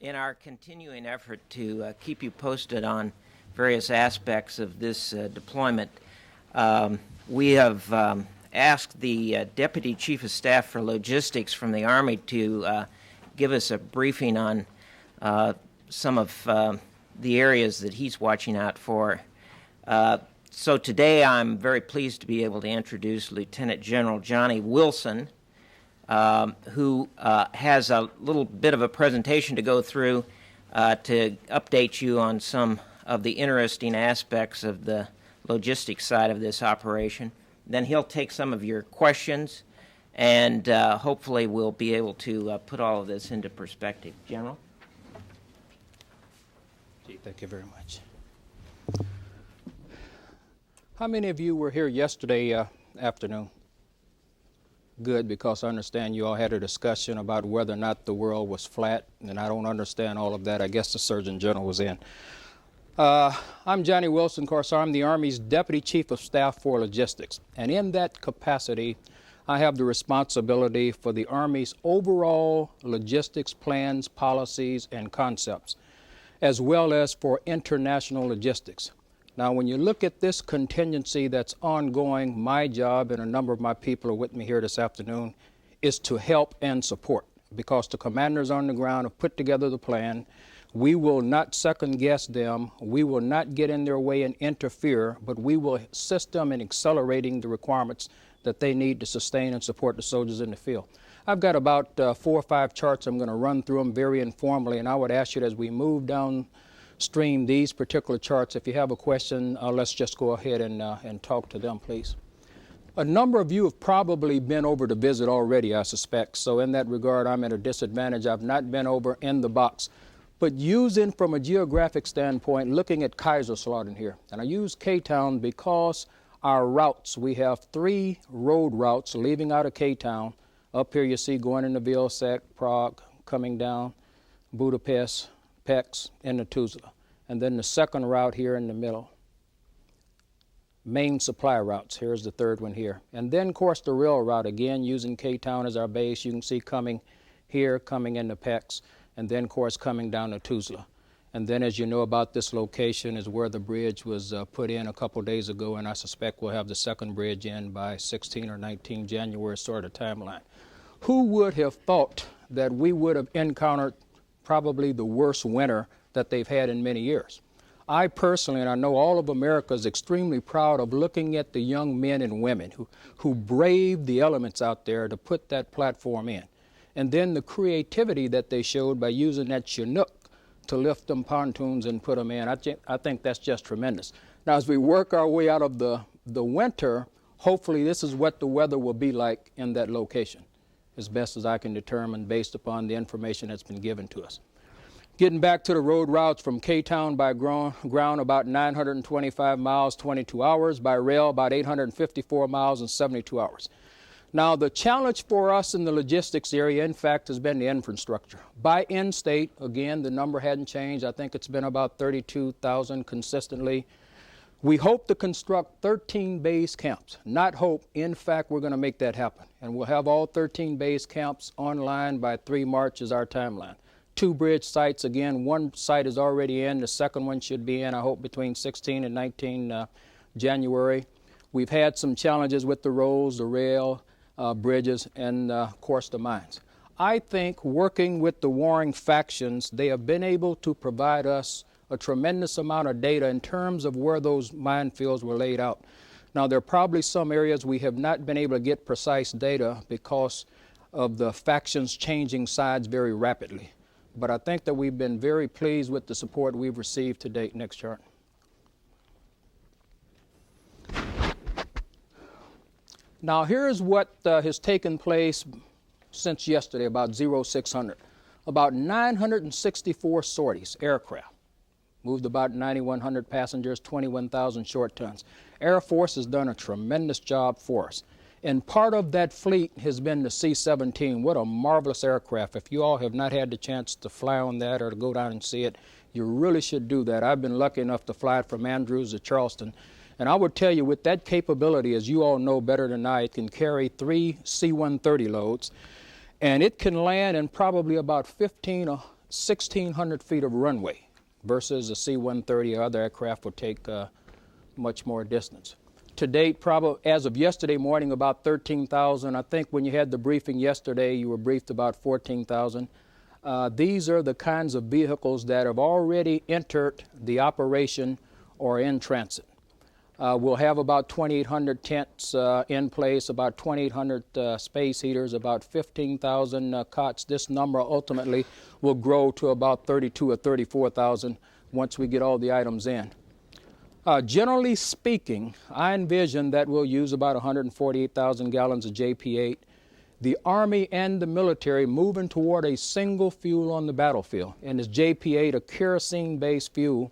In our continuing effort to keep you posted on various aspects of this deployment, we have asked the Deputy Chief of Staff for Logistics from the Army to give us a briefing on some of the areas that he's watching out for. So today I'm very pleased to be able to introduce Lieutenant General Johnnie Wilson, who has a little bit of a presentation to go through to update you on some of the interesting aspects of the logistics side of this operation. Then he'll take some of your questions, and hopefully we'll be able to put all of this into perspective. General? Thank you very much. How many of you were here yesterday afternoon? Good, because I understand you all had a discussion about whether or not the world was flat, and I don't understand all of that. I guess the Surgeon General was in. I'm Johnnie Wilson, of course. I'm the Army's Deputy Chief of Staff for Logistics, and in that capacity, I have the responsibility for the Army's overall logistics plans, policies, and concepts, as well as for international logistics. Now, when you look at this contingency that's ongoing, my job and a number of my people are with me here this afternoon is to help and support, because the commanders on the ground have put together the plan. We will not second guess them. We will not get in their way and interfere, but we will assist them in accelerating the requirements that they need to sustain and support the soldiers in the field. I've got about 4 or 5 charts. I'm going to run through them very informally, and I would ask you as we move downstream these particular charts, if you have a question, let's just go ahead and talk to them, please. A number of you have probably been over to visit already, I suspect, so in that regard, I'm at a disadvantage. I've not been over in the box. But using from a geographic standpoint, looking at Kaiserslautern here, and I use K-Town because our routes, we have 3 road routes leaving out of K-Town. Up here you see going into Vilsek, Prague, coming down, Budapest, Pécs, into Tuzla. And then the second route here in the middle. Main supply routes, here's the third one here. And then, of course, the rail route, again, using K-Town as our base. You can see coming here, coming into Pécs, and then, of course, coming down to Tuzla. And then, as you know about this location, is where the bridge was put in a couple days ago, and I suspect we'll have the second bridge in by 16 or 19 January sort of timeline. Who would have thought that we would have encountered probably the worst winter that they've had in many years? I personally, and I know all of America, is extremely proud of looking at the young men and women who braved the elements out there to put that platform in. And then the creativity that they showed by using that Chinook to lift them pontoons and put them in. I think that's just tremendous. Now, as we work our way out of the winter, hopefully this is what the weather will be like in that location, as best as I can determine based upon the information that's been given to us. Getting back to the road routes, from K-Town by ground about 925 miles, 22 hours. By rail, about 854 miles in 72 hours. Now, the challenge for us in the logistics area, in fact, has been the infrastructure. By in-state, again, the number hadn't changed. I think it's been about 32,000 consistently. We hope to construct 13 base camps. Not hope, in fact, we're going to make that happen. And we'll have all 13 base camps online by 3 March is our timeline. 2 bridge sites, again, 1 site is already in. The second one should be in, I hope, between 16 and 19 January. We've had some challenges with the roads, the rail, bridges, and, of course, the mines. I think working with the warring factions, they have been able to provide us a tremendous amount of data in terms of where those minefields were laid out. Now, there are probably some areas we have not been able to get precise data because of the factions changing sides very rapidly. But I think that we've been very pleased with the support we've received to date. Next chart. Now, here's what has taken place since yesterday, about 0600. About 964 sorties, aircraft. Moved about 9,100 passengers, 21,000 short tons. Air Force has done a tremendous job for us. And part of that fleet has been the C-17. What a marvelous aircraft. If you all have not had the chance to fly on that or to go down and see it, you really should do that. I've been lucky enough to fly it from Andrews to Charleston. And I would tell you, with that capability, as you all know better than I, it can carry 3 C-130 loads. And it can land in probably about 15 1,600 feet of runway versus a C-130 or other aircraft would take much more distance. To date, probably as of yesterday morning, about 13,000. I think when you had the briefing yesterday, you were briefed about 14,000. These are the kinds of vehicles that have already entered the operation or in transit. We'll have about 2,800 tents in place, about 2,800 space heaters, about 15,000 cots. This number ultimately will grow to about 32 or 34,000 once we get all the items in. Generally speaking, I envision that we'll use about 148,000 gallons of JP-8. The Army and the military moving toward a single fuel on the battlefield, and this JP-8, a kerosene-based fuel,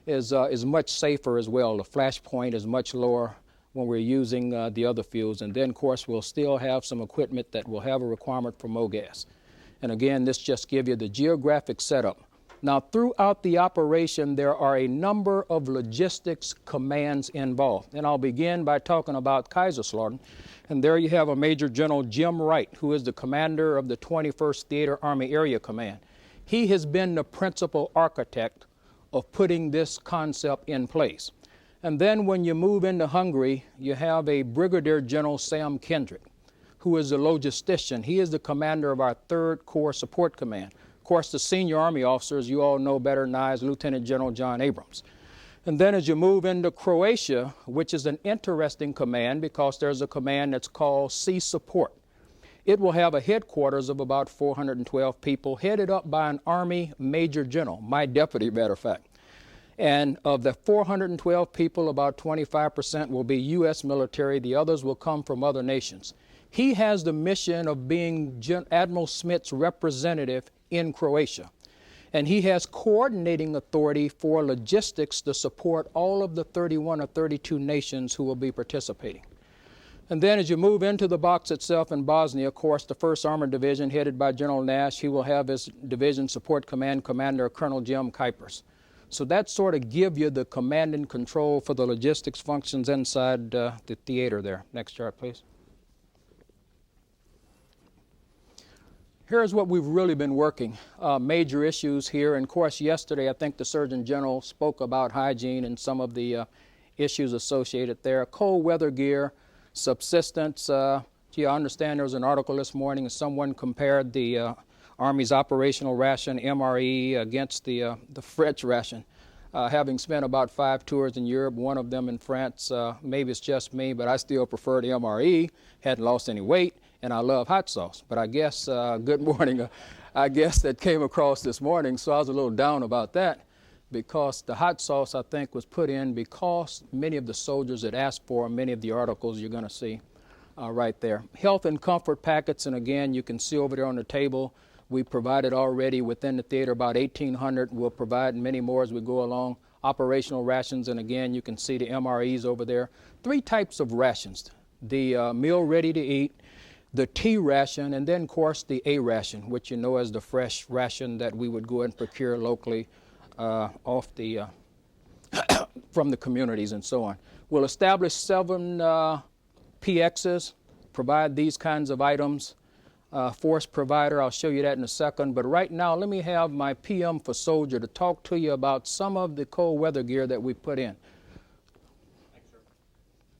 is much safer as well. The flash point is much lower when we're using the other fuels. And then, of course, we'll still have some equipment that will have a requirement for MOGAS. And again, this just gives you the geographic setup. Now, throughout the operation, there are a number of logistics commands involved. And I'll begin by talking about Kaiserslautern. And there you have a Major General Jim Wright, who is the commander of the 21st Theater Army Area Command. He has been the principal architect of putting this concept in place. And then when you move into Hungary, you have a Brigadier General Sam Kendrick, who is a logistician. He is the commander of our 3rd Corps Support Command. Of course, the senior Army officers, you all know better than I, is Lieutenant General John Abrams. And then as you move into Croatia, which is an interesting command because there's a command that's called Sea Support. It will have a headquarters of about 412 people, headed up by an Army Major General, my deputy, matter of fact. And of the 412 people, about 25% will be U.S. military. The others will come from other nations. He has the mission of being Admiral Smith's representative in Croatia. And he has coordinating authority for logistics to support all of the 31 or 32 nations who will be participating. And then as you move into the box itself in Bosnia, of course, the 1st Armored Division headed by General Nash, he will have his Division Support Command Commander, Colonel Jim Kuipers. So that sort of give you the command and control for the logistics functions inside the theater there. Next chart, please. Here's what we've really been working. Major issues here. And of course, yesterday, I think the Surgeon General spoke about hygiene and some of the issues associated there. Cold weather gear, subsistence. I understand there was an article this morning and someone compared the Army's operational ration, MRE, against the French ration. Having spent about 5 tours in Europe, one of them in France, maybe it's just me, but I still prefer the MRE, hadn't lost any weight, and I love hot sauce. But I guess, good morning, I guess that came across this morning, so I was a little down about that because the hot sauce, I think, was put in because many of the soldiers had asked for many of the articles you're going to see right there. Health and comfort packets, and again, you can see over there on the table, we provided already within the theater about 1,800. We'll provide many more as we go along. Operational rations, and again, you can see the MREs over there. 3 types of rations. The meal ready to eat, the T ration, and then, of course, the A ration, which you know as the fresh ration that we would go and procure locally off the from the communities and so on. We'll establish 7 PXs, provide these kinds of items. Force provider, I'll show you that in a second. But right now, let me have my PM for Soldier to talk to you about some of the cold weather gear that we put in. Thanks, sir.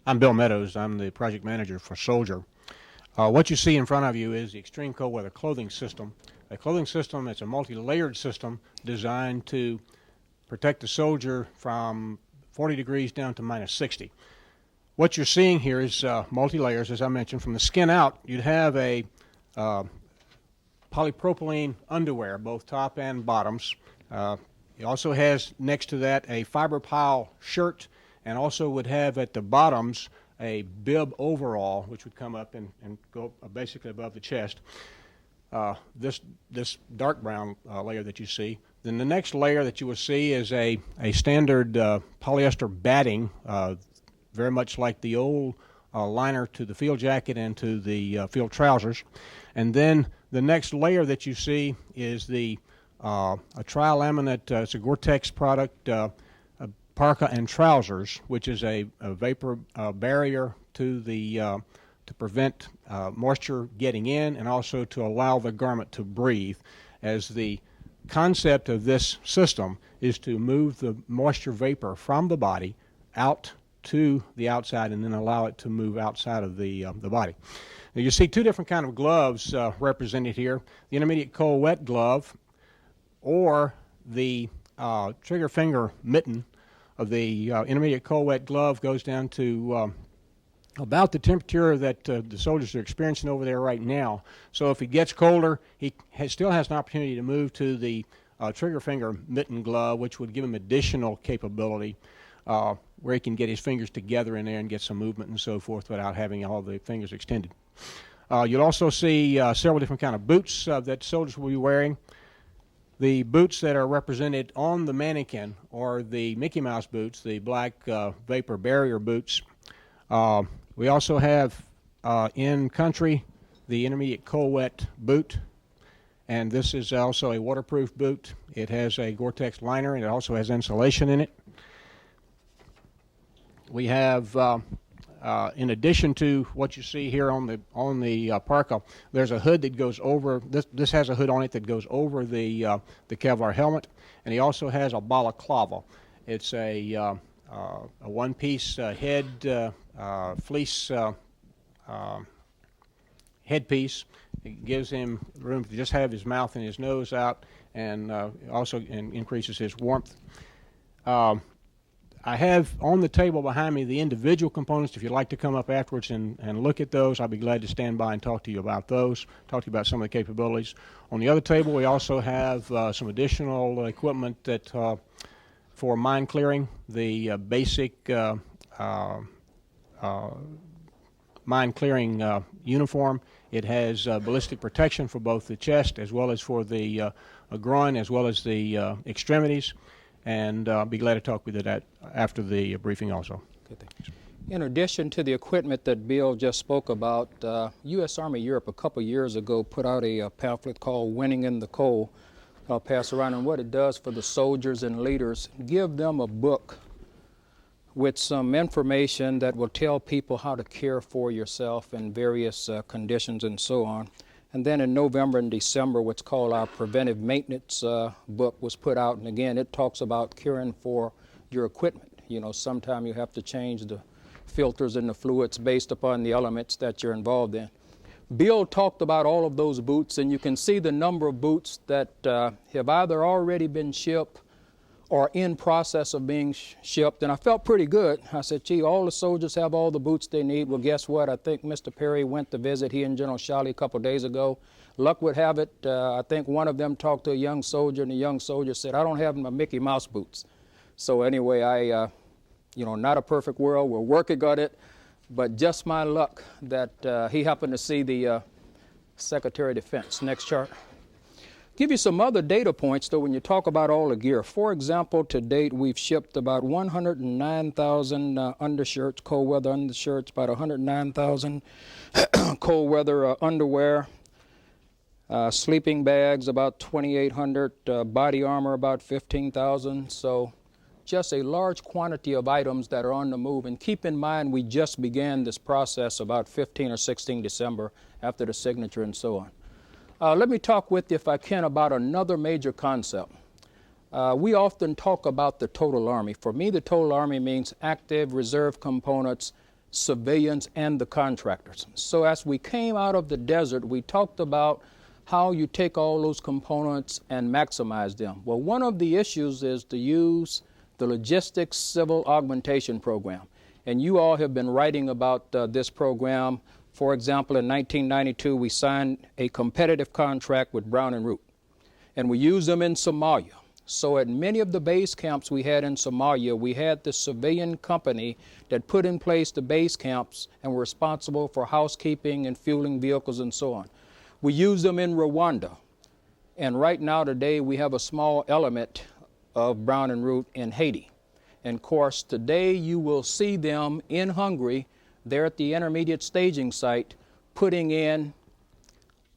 I'm Bill Meadows. I'm the project manager for Soldier. What you see in front of you is the extreme cold weather clothing system. A clothing system that's a multi-layered system designed to protect the soldier from 40 degrees down to minus 60. What you're seeing here is multi-layers, as I mentioned. From the skin out, you'd have a polypropylene underwear, both top and bottoms. It also has next to that a fiber pile shirt, and also would have at the bottoms a bib overall, which would come up and go basically above the chest. This dark brown layer that you see. Then the next layer that you will see is a standard polyester batting, very much like the old liner to the field jacket and to the field trousers. And then the next layer that you see is a tri-laminate, it's a Gore-Tex product, parka and trousers, which is a vapor barrier to prevent moisture getting in and also to allow the garment to breathe. As the concept of this system is to move the moisture vapor from the body out to the outside and then allow it to move outside of the body. Now you see two different kind of gloves represented here: the intermediate cold wet glove or the trigger finger mitten. Of the intermediate cold wet glove goes down to about the temperature that the soldiers are experiencing over there right now. So if it gets colder, he still has an opportunity to move to the trigger finger mitten glove, which would give him additional capability where he can get his fingers together in there and get some movement and so forth without having all the fingers extended. You'll also see several different kind of boots that soldiers will be wearing. The boots that are represented on the mannequin are the Mickey Mouse boots, the black vapor barrier boots. We also have in country the intermediate cold wet boot, and this is also a waterproof boot. It has a Gore-Tex liner and it also has insulation in it. We have in addition to what you see here on the parka, there's a hood that goes over. This has a hood on it that goes over the Kevlar helmet, and he also has a balaclava. It's a one-piece head fleece headpiece. It gives him room to just have his mouth and his nose out, and also increases his warmth. I have on the table behind me the individual components. If you'd like to come up afterwards and look at those, I'll be glad to stand by and talk to you about those, talk to you about some of the capabilities. On the other table, we also have some additional equipment that for mine clearing, the basic mine clearing uniform. It has ballistic protection for both the chest as well as for the groin as well as the extremities. And I'll be glad to talk with you that after the briefing also. Good, thanks. In addition to the equipment that Bill just spoke about, U.S. Army Europe a couple years ago put out a pamphlet called Winning in the Cold. I'll pass around, and what it does for the soldiers and leaders, give them a book with some information that will tell people how to care for yourself in various conditions and so on. And then in November and December, what's called our preventive maintenance book was put out. And again, it talks about caring for your equipment. You know, sometimes you have to change the filters and the fluids based upon the elements that you're involved in. Bill talked about all of those boots, and you can see the number of boots that have either already been shipped or in process of being shipped. And I felt pretty good. I said, gee, all the soldiers have all the boots they need. Well, guess what? I think Mr. Perry went to visit, he and General Shalley, a couple of days ago. Luck would have it, I think one of them talked to a young soldier, and the young soldier said, I don't have my Mickey Mouse boots. So anyway, not a perfect world. We're working on it. But just my luck that he happened to see the Secretary of Defense. Next chart. Give you some other data points, though, when you talk about all the gear. For example, to date, we've shipped about 109,000 undershirts, cold weather undershirts, about 109,000 cold weather underwear, sleeping bags, about 2,800, body armor, about 15,000. So just a large quantity of items that are on the move. And keep in mind, we just began this process about 15 or 16 December after the signature and so on. Let me talk with you, if I can, about another major concept. We often talk about the total Army. For me, the total Army means active, reserve components, civilians, and the contractors. So as we came out of the desert, we talked about how you take all those components and maximize them. Well, one of the issues is to use the Logistics Civil Augmentation Program. And you all have been writing about this program. For example, in 1992, we signed a competitive contract with Brown and Root, and we used them in Somalia. So at many of the base camps we had in Somalia, we had the civilian company that put in place the base camps and were responsible for housekeeping and fueling vehicles and so on. We used them in Rwanda, and right now today we have a small element of Brown and Root in Haiti. And of course, today you will see them in Hungary. They're at the intermediate staging site putting in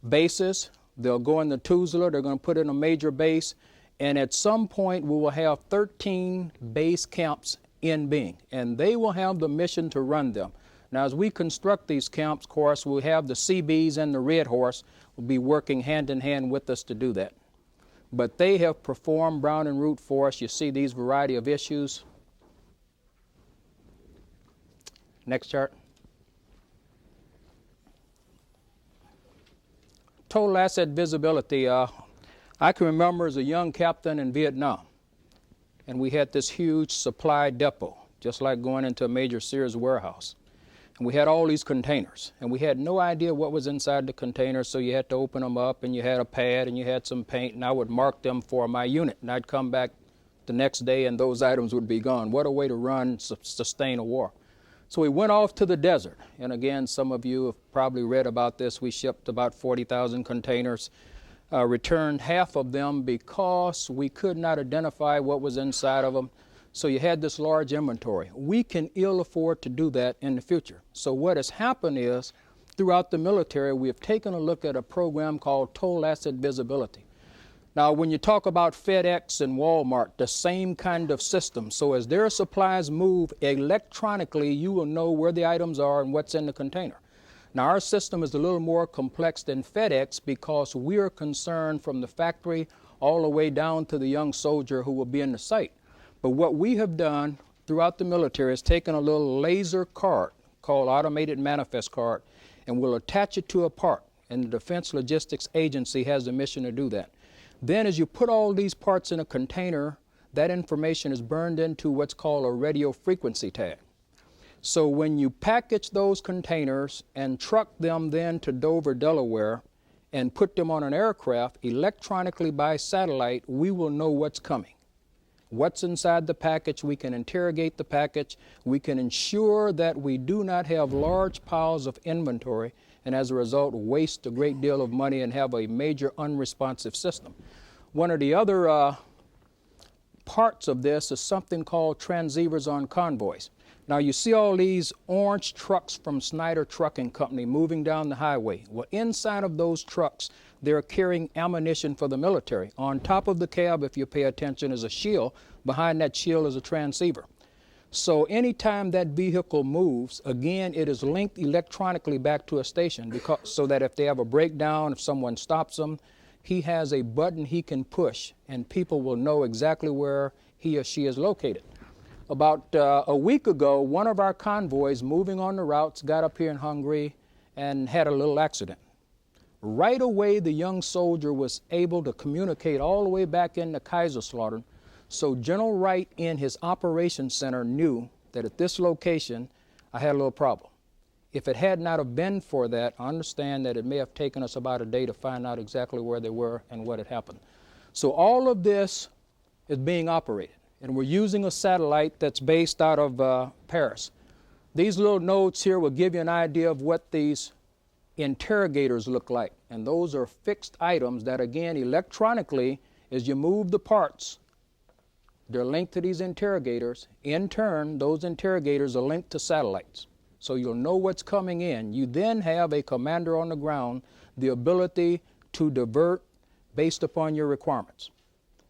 bases. They'll go into Tuzla. They're going to put in a major base. And at some point, we will have 13 base camps in being. And they will have the mission to run them. Now, as we construct these camps, of course, we'll have the CBs and the Red Horse will be working hand in hand with us to do that. But they have performed Brown and Root for us. You see these variety of issues. Next chart. Total asset visibility. I can remember as a young captain in Vietnam, and we had this huge supply depot, just like going into a major Sears warehouse. And we had all these containers, and we had no idea what was inside the containers, so you had to open them up, and you had a pad, and you had some paint, and I would mark them for my unit, and I'd come back the next day, and those items would be gone. What a way to run, sustain a war. So we went off to the desert, and again, some of you have probably read about this. We shipped about 40,000 containers, returned half of them because we could not identify what was inside of them. So you had this large inventory. We can ill afford to do that in the future. So what has happened is, throughout the military, we have taken a look at a program called Total Asset Visibility. Now, when you talk about FedEx and Walmart, the same kind of system. So as their supplies move electronically, you will know where the items are and what's in the container. Now, our system is a little more complex than FedEx because we are concerned from the factory all the way down to the young soldier who will be in the site. But what we have done throughout the military is taken a little laser card called Automated Manifest Card, and we'll attach it to a part. And the Defense Logistics Agency has the mission to do that. Then as you put all these parts in a container, that information is burned into what's called a radio frequency tag. So when you package those containers and truck them then to Dover, Delaware, and put them on an aircraft electronically by satellite, we will know what's coming. What's inside the package, we can interrogate the package, we can ensure that we do not have large piles of inventory and as a result waste a great deal of money and have a major unresponsive system. One of the other parts of this is something called transceivers on convoys. Now you see all these orange trucks from Snyder Trucking Company moving down the highway. Well, inside of those trucks, they're carrying ammunition for the military. On top of the cab, if you pay attention, is a shield. Behind that shield is a transceiver. So anytime that vehicle moves, again, it is linked electronically back to a station so that if they have a breakdown, if someone stops them, he has a button he can push and people will know exactly where he or she is located. About a week ago, one of our convoys moving on the routes got up here in Hungary and had a little accident. Right away, the young soldier was able to communicate all the way back into Kaiserslautern. So General Wright in his operations center knew that at this location, I had a little problem. If it had not have been for that, I understand that it may have taken us about a day to find out exactly where they were and what had happened. So all of this is being operated, and we're using a satellite that's based out of Paris. These little nodes here will give you an idea of what these interrogators look like, and those are fixed items that, again, electronically, as you move the parts, they're linked to these interrogators. In turn, those interrogators are linked to satellites. So you'll know what's coming in. You then have a commander on the ground, the ability to divert based upon your requirements.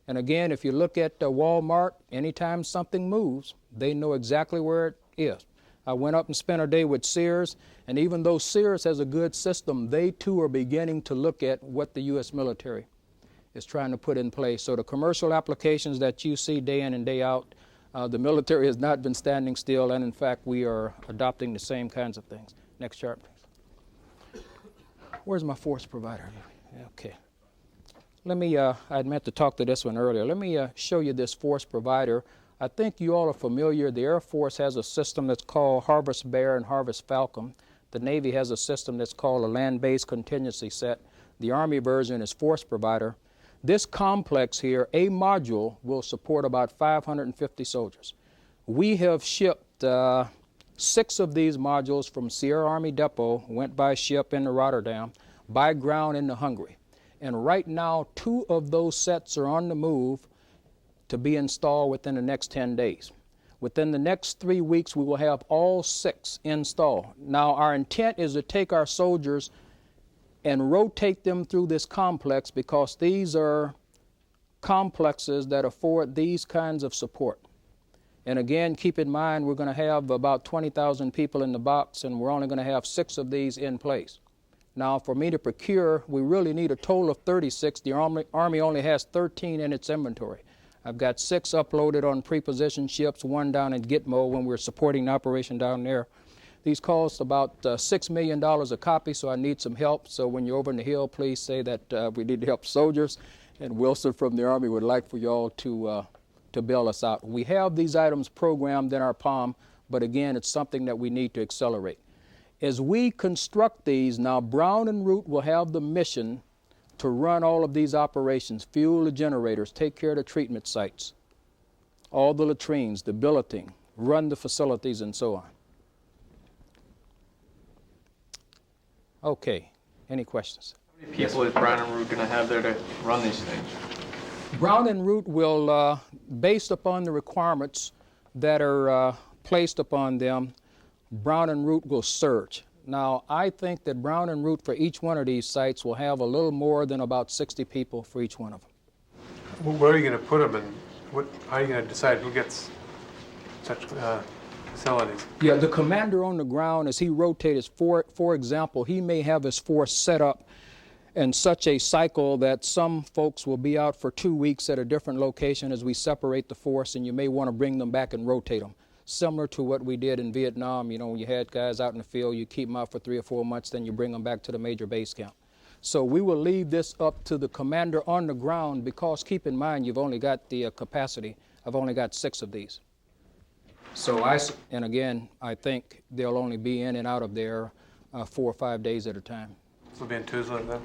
And again, if you look at Walmart, anytime something moves, they know exactly where it is. I went up and spent a day with Sears, and even though Sears has a good system, they too are beginning to look at what the U.S. military is trying to put in place. So the commercial applications that you see day in and day out, the military has not been standing still, and in fact, we are adopting the same kinds of things. Next chart, please. Where's my force provider? Okay. Let me, I meant to talk to this one earlier. Let me show you this force provider. I think you all are familiar. The Air Force has a system that's called Harvest Bear and Harvest Falcon. The Navy has a system that's called a land-based contingency set. The Army version is force provider. This complex here, a module, will support about 550 soldiers. We have shipped 6 of these modules from Sierra Army Depot, went by ship into Rotterdam, by ground into Hungary. And right now, 2 of those sets are on the move to be installed within the next 10 days. Within the next 3 weeks, we will have all 6 installed. Now, our intent is to take our soldiers and rotate them through this complex because these are complexes that afford these kinds of support. And again, keep in mind, we're going to have about 20,000 people in the box, and we're only going to have 6 of these in place. Now, for me to procure, we really need a total of 36. The Army only has 13 in its inventory. I've got 6 uploaded on prepositioned ships, 1 down in Gitmo when we're supporting the operation down there. These cost about $6 million a copy, so I need some help. So when you're over in the Hill, please say that we need to help soldiers. And Wilson from the Army would like for y'all to bail us out. We have these items programmed in our POM, but again, it's something that we need to accelerate. As we construct these, now Brown and Root will have the mission to run all of these operations, fuel the generators, take care of the treatment sites, all the latrines, the billeting, run the facilities, and so on. Okay, any questions? How many people is Brown and Root going to have there to run these things? Brown and Root will, based upon the requirements that are placed upon them, Brown and Root will search. Now, I think that Brown and Root for each one of these sites will have a little more than about 60 people for each one of them. Well, where are you going to put them, and how are you going to decide who gets such facilities? Yeah, the commander on the ground, as he rotates, for example, he may have his force set up in such a cycle that some folks will be out for 2 weeks at a different location as we separate the force, and you may want to bring them back and rotate them. Similar to what we did in Vietnam, you know, when you had guys out in the field, you keep them out for 3 or 4 months, then you bring them back to the major base camp. So we will leave this up to the commander on the ground because keep in mind, you've only got the capacity. I've only got 6 of these. So and again, I think they'll only be in and out of there 4 or 5 days at a time. This will be in Tuzla then?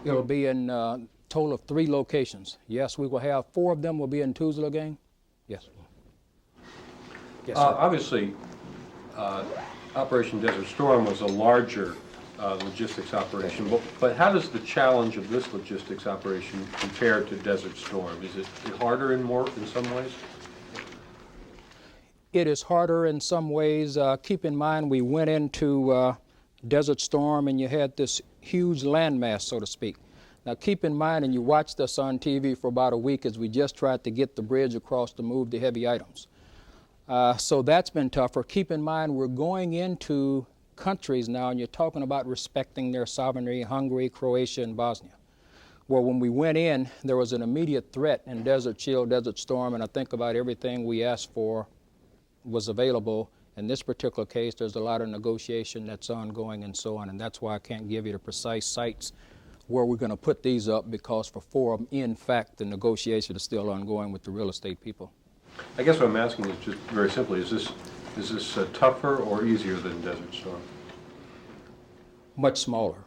It'll be in a total of 3 locations. Yes, we will have 4 of them will be in Tuzla again. Yes. Yes, sir. Obviously, Operation Desert Storm was a larger logistics operation, but how does the challenge of this logistics operation compare to Desert Storm? Is it harder in some ways? It is harder in some ways. Keep in mind, we went into Desert Storm and you had this huge landmass, so to speak. Now keep in mind, and you watched us on TV for about a week as we just tried to get the bridge across to move the heavy items. So that's been tougher. Keep in mind, we're going into countries now, and you're talking about respecting their sovereignty, Hungary, Croatia, and Bosnia. Well, when we went in, there was an immediate threat in Desert Shield, Desert Storm, and I think about everything we asked for was available. In this particular case, there's a lot of negotiation that's ongoing and so on, and that's why I can't give you the precise sites where we're going to put these up because for 4 of them, in fact, the negotiation is still ongoing with the real estate people. I guess what I'm asking is just very simply, is this tougher or easier than Desert Storm? Much smaller.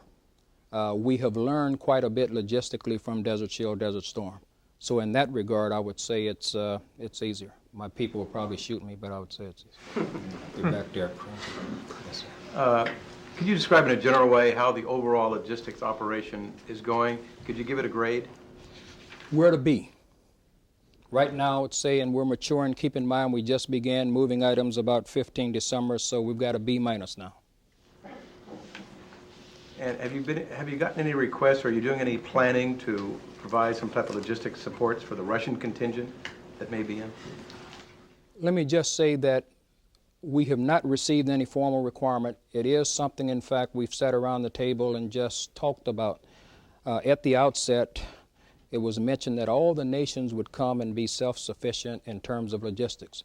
We have learned quite a bit logistically from Desert Shield, Desert Storm. So in that regard, I would say it's easier. My people will probably shoot me, but I would say it's easier. They're back there. Yes, sir. Could you describe in a general way how the overall logistics operation is going? Could you give it a grade? Where to be? Right now, it's saying we're maturing. Keep in mind, we just began moving items about 15 December, so we've got a B- now. And have you gotten any requests, or are you doing any planning to provide some type of logistics supports for the Russian contingent that may be in? Let me just say that we have not received any formal requirement. It is something, in fact, we've sat around the table and just talked about. At the outset, it was mentioned that all the nations would come and be self-sufficient in terms of logistics.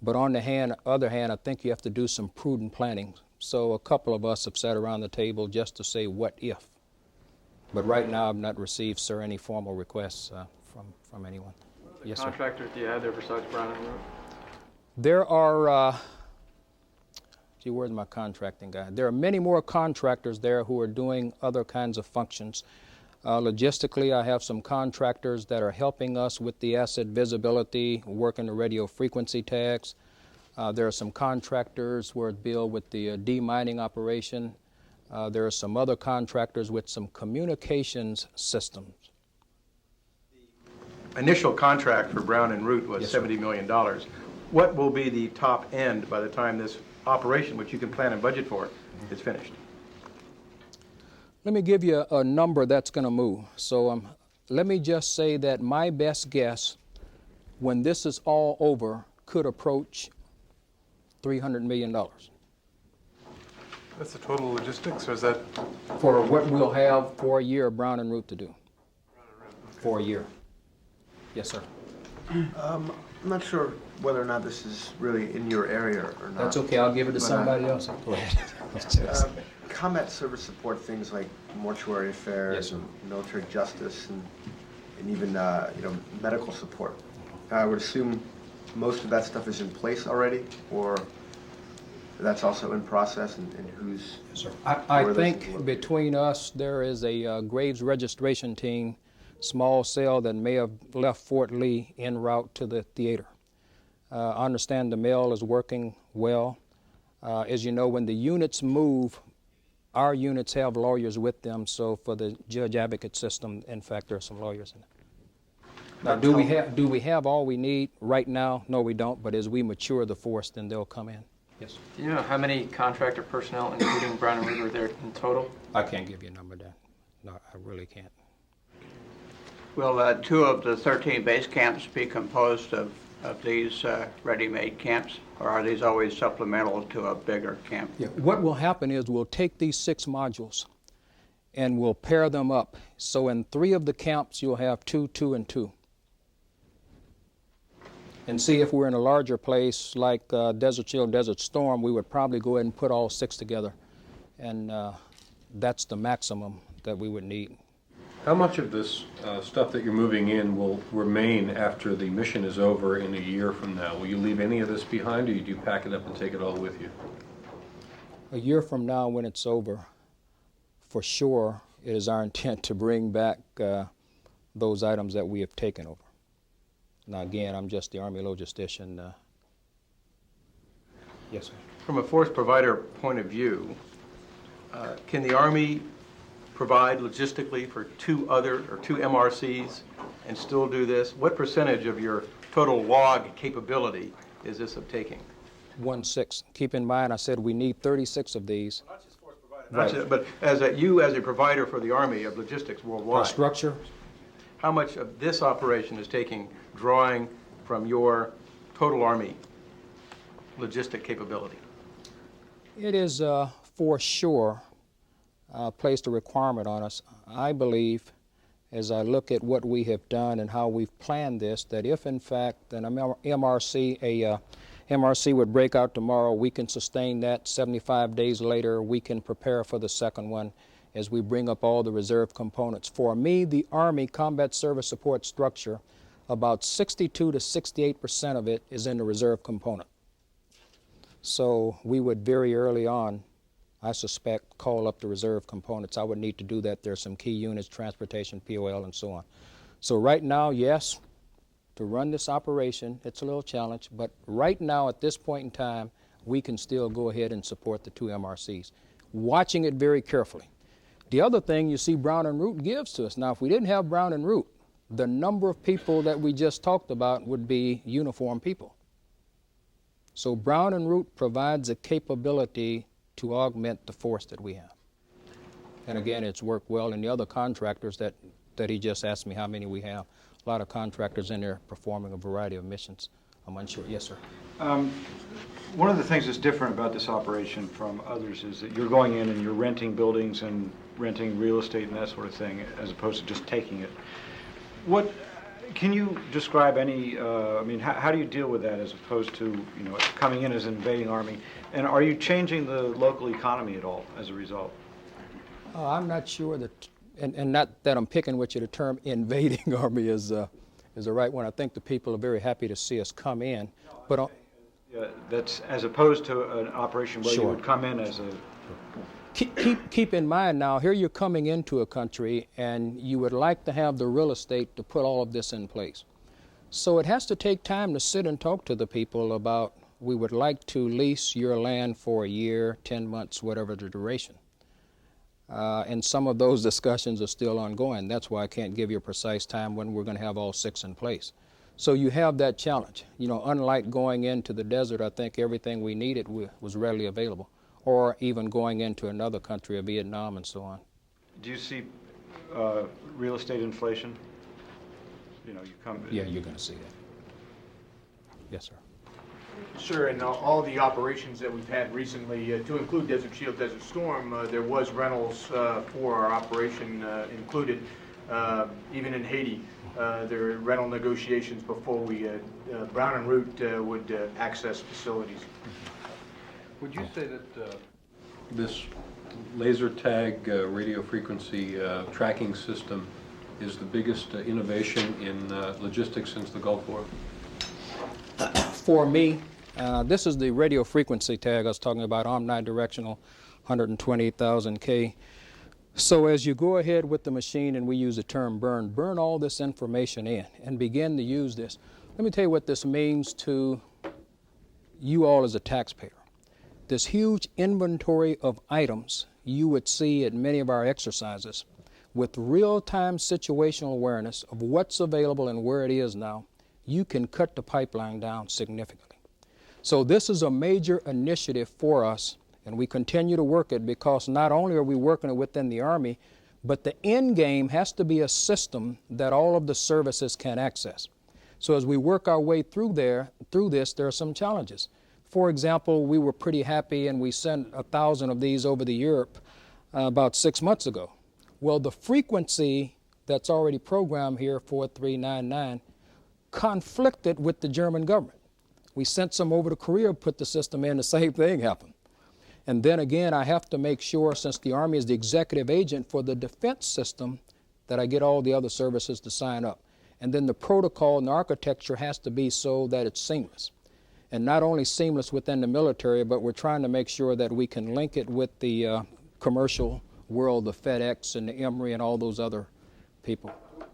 But on the other hand, I think you have to do some prudent planning. So a couple of us have sat around the table just to say what if. But right now, I've not received, sir, any formal requests from anyone. What Yes, contractors do you have there besides Brown and Root? There are, where's my contracting guy? There are many more contractors there who are doing other kinds of functions. Logistically, I have some contractors that are helping us with the asset visibility, working the radio frequency tags. There are some contractors who deal with the demining operation. There are some other contractors with some communications systems. The initial contract for Brown and Root was $70 million. What will be the top end by the time this operation, which you can plan and budget for, is finished? Let me give you a number that's going to move. So let me just say that my best guess, when this is all over, could approach $300 million. That's the total logistics, or is that? For what we'll have for a year of Brown and Root to do. For a year. Yes, sir. I'm not sure whether or not this is really in your area or not. That's okay, I'll give it to But, somebody else. Go ahead. Combat service support, things like mortuary affairs, Yes, sir. and military justice, and even medical support. I would assume most of that stuff is in place already, or that's also in process, and who's... Yes, sir. I where those think located? between us, there is a Graves registration team, small cell that may have left Fort Lee en route to the theater. I understand the mail is working well. As you know, when the units move, our units have lawyers with them, so for the judge advocate system, in fact, there are some lawyers in it. Now, do we have all we need right now? No, we don't, but as we mature the force, then they'll come in. Yes. Do you know how many contractor personnel, including Brown and Root, are there in total? I can't give you a number, Dan. No, I really can't. Will 2 of the 13 base camps be composed of these ready-made camps, or are these always supplemental to a bigger camp? Yeah. What will happen is we'll take these 6 modules and we'll pair them up. So in 3 of the camps, you'll have 2, 2, and 2. And see, if we're in a larger place like Desert Shield, Desert Storm, we would probably go ahead and put all 6 together. And that's the maximum that we would need. How much of this stuff that you're moving in will remain after the mission is over in a year from now? Will you leave any of this behind, or do you pack it up and take it all with you? A year from now, when it's over, for sure, it is our intent to bring back those items that we have taken over. Now, again, I'm just the Army logistician. Yes, sir. From a force provider point of view, can the Army provide logistically for 2 MRCs and still do this? What percentage of your total log capability is this of taking? 1/6. Keep in mind, I said we need 36 of these. Not just force provider. But as a provider for the Army of logistics For worldwide, structure, how much of this operation is drawing from your total Army logistic capability? it is for sure placed a requirement on us. I believe, as I look at what we have done and how we've planned this, that if in fact an MRC would break out tomorrow, we can sustain that. 75 days later, we can prepare for the second one as we bring up all the reserve components. For me, the Army Combat Service Support structure, about 62 to 68% of it is in the reserve component. So we would very early on, I suspect, call up the reserve components. I would need to do that. There are some key units, transportation, POL, and so on. So right now, yes, to run this operation, it's a little challenge, but right now at this point in time, we can still go ahead and support the 2 MRCs, watching it very carefully. The other thing you see Brown and Root gives to us. Now, if we didn't have Brown and Root, the number of people that we just talked about would be uniformed people. So Brown and Root provides a capability to augment the force that we have. And again, it's worked well. And the other contractors that he just asked me how many we have, a lot of contractors in there performing a variety of missions. I'm unsure. Yes, sir. One of the things that's different about this operation from others is that you're going in and you're renting buildings and renting real estate and that sort of thing, as opposed to just taking it. Can you describe any, how do you deal with that as opposed to, coming in as an invading army? And are you changing the local economy at all as a result? I'm not sure that, and not that I'm picking with you, the term invading army is the right one. I think the people are very happy to see us come in. But that's as opposed to an operation where Sure. you would come in as a... Keep in mind now, here you're coming into a country and you would like to have the real estate to put all of this in place. So it has to take time to sit and talk to the people about, we would like to lease your land for a year, 10 months, whatever the duration. And some of those discussions are still ongoing. That's why I can't give you a precise time when we're going to have all 6 in place. So you have that challenge. Unlike going into the desert, I think everything we needed was readily available, or even going into another country, or Vietnam and so on. Do you see real estate inflation? Yeah, you're going to see that. Yes, sir. Sure, and all the operations that we've had recently, to include Desert Shield, Desert Storm, there was rentals for our operation included. Even in Haiti, there were rental negotiations before we, Brown and Root would access facilities. Would you say that this laser tag radio frequency tracking system is the biggest innovation in logistics since the Gulf War? For me, this is the radio frequency tag I was talking about, omnidirectional, 128,000 K. So as you go ahead with the machine, and we use the term burn all this information in and begin to use this. Let me tell you what this means to you all as a taxpayer. This huge inventory of items you would see at many of our exercises with real-time situational awareness of what's available and where it is now, you can cut the pipeline down significantly. So this is a major initiative for us, and we continue to work it because not only are we working it within the Army, but the end game has to be a system that all of the services can access. So as we work our way through this, there are some challenges. For example, we were pretty happy and we sent 1,000 of these over to Europe about 6 months ago. Well, the frequency that's already programmed here, 4399, conflicted with the German government. We sent some over to Korea, put the system in, the same thing happened. And then again, I have to make sure, since the Army is the executive agent for the defense system, that I get all the other services to sign up. And then the protocol and the architecture has to be so that it's seamless. And not only seamless within the military, but we're trying to make sure that we can link it with the commercial world, the FedEx and the Emory and all those other people. Do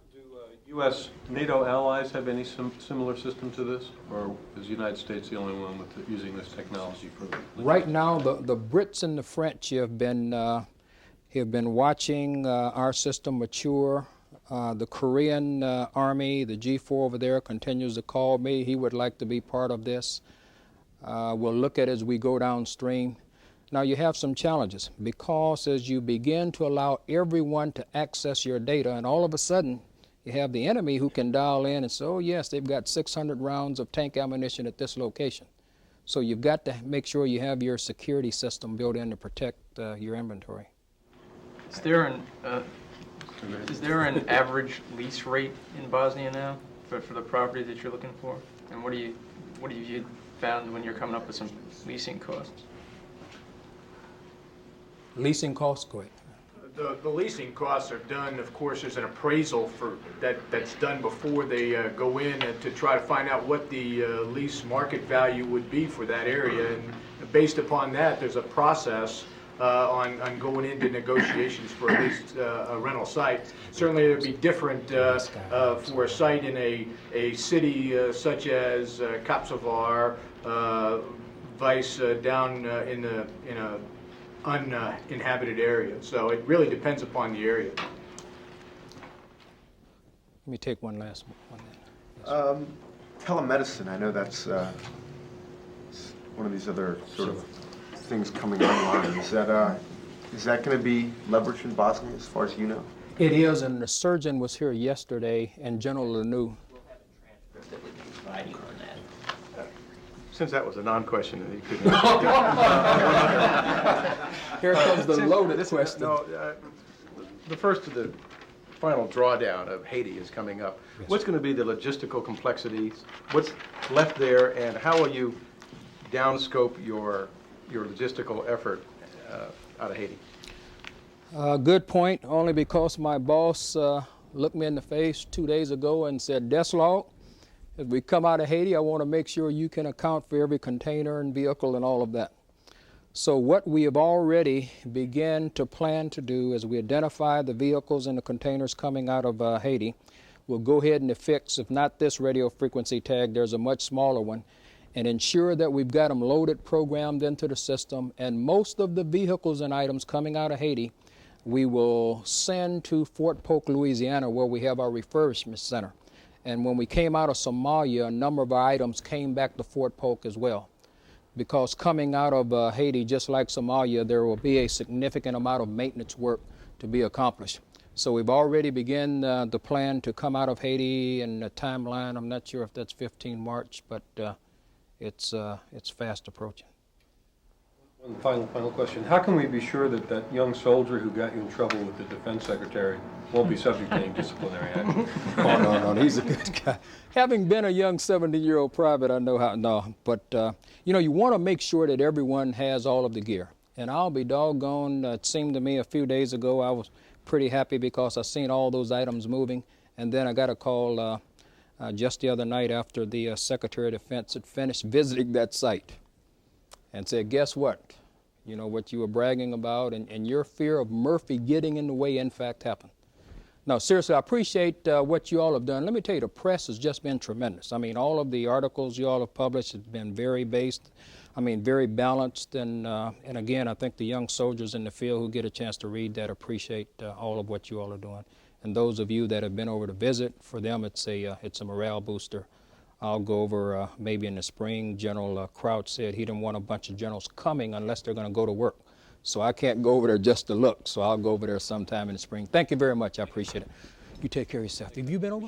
U.S. NATO allies have any similar system to this, or is the United States the only one with using this technology for? Right now, the Brits and the French have been watching our system mature. The Korean Army, the G4 over there, continues to call me. He would like to be part of this. We'll look at it as we go downstream. Now you have some challenges because as you begin to allow everyone to access your data, and all of a sudden you have the enemy who can dial in and say, oh yes, they've got 600 rounds of tank ammunition at this location. So you've got to make sure you have your security system built in to protect your inventory. Is there an average lease rate in Bosnia now for the property that you're looking for? And what do you found when you're coming up with some leasing costs? Leasing costs, go ahead. The leasing costs are done, of course, there's an appraisal for that's done before they go in to try to find out what the lease market value would be for that area. And based upon that, there's a process on going into negotiations for at least a rental site. Certainly it would be different for a site in a city such as Kapsavar, Vice down in a uninhabited area. So it really depends upon the area. Let me take one last one. Telemedicine, I know that's one of these other sort of things coming online. Is that going to be leveraged in Bosnia as far as you know? It is, and the surgeon was here yesterday, and General Lanou. We'll have a transcript that we can provide you on that. Since that was a non-question, you couldn't. Here comes the loaded question. The first of the final drawdown of Haiti is coming up. Yes. What's going to be the logistical complexities? What's left there, and how will you downscope your logistical effort out of Haiti? Good point, only because my boss looked me in the face 2 days ago and said, Deslog, as we come out of Haiti, I want to make sure you can account for every container and vehicle and all of that. So what we have already begun to plan to do is we identify the vehicles and the containers coming out of Haiti. We'll go ahead and affix, if not this radio frequency tag, there's a much smaller one, and ensure that we've got them loaded, programmed into the system, and most of the vehicles and items coming out of Haiti we will send to Fort Polk, Louisiana, where we have our refurbishment center. And when we came out of Somalia, a number of our items came back to Fort Polk as well. Because coming out of Haiti, just like Somalia, there will be a significant amount of maintenance work to be accomplished. So we've already begun the plan to come out of Haiti in a timeline. I'm not sure if that's 15 March, but it's fast approaching. One final question. How can we be sure that that young soldier who got you in trouble with the defense secretary won't be subject to any disciplinary action? Oh, no, he's a good guy. Having been a young 17-year-old private, I know how, no. But, you know, you want to make sure that everyone has all of the gear. And I'll be doggone, it seemed to me a few days ago, I was pretty happy because I seen all those items moving. And then I got a call just the other night after the Secretary of Defense had finished visiting that site and said, guess what? You know, what you were bragging about and your fear of Murphy getting in the way, in fact, happened. No, seriously, I appreciate what you all have done. Let me tell you, the press has just been tremendous. I mean, all of the articles you all have published have been very based, I mean, very balanced. And again, I think the young soldiers in the field who get a chance to read that appreciate all of what you all are doing. And those of you that have been over to visit, for them, it's a morale booster. I'll go over maybe in the spring. General Crouch said he didn't want a bunch of generals coming unless they're going to go to work. So I can't go over there just to look. So I'll go over there sometime in the spring. Thank you very much. I appreciate it. You take care of yourself. Have you been over?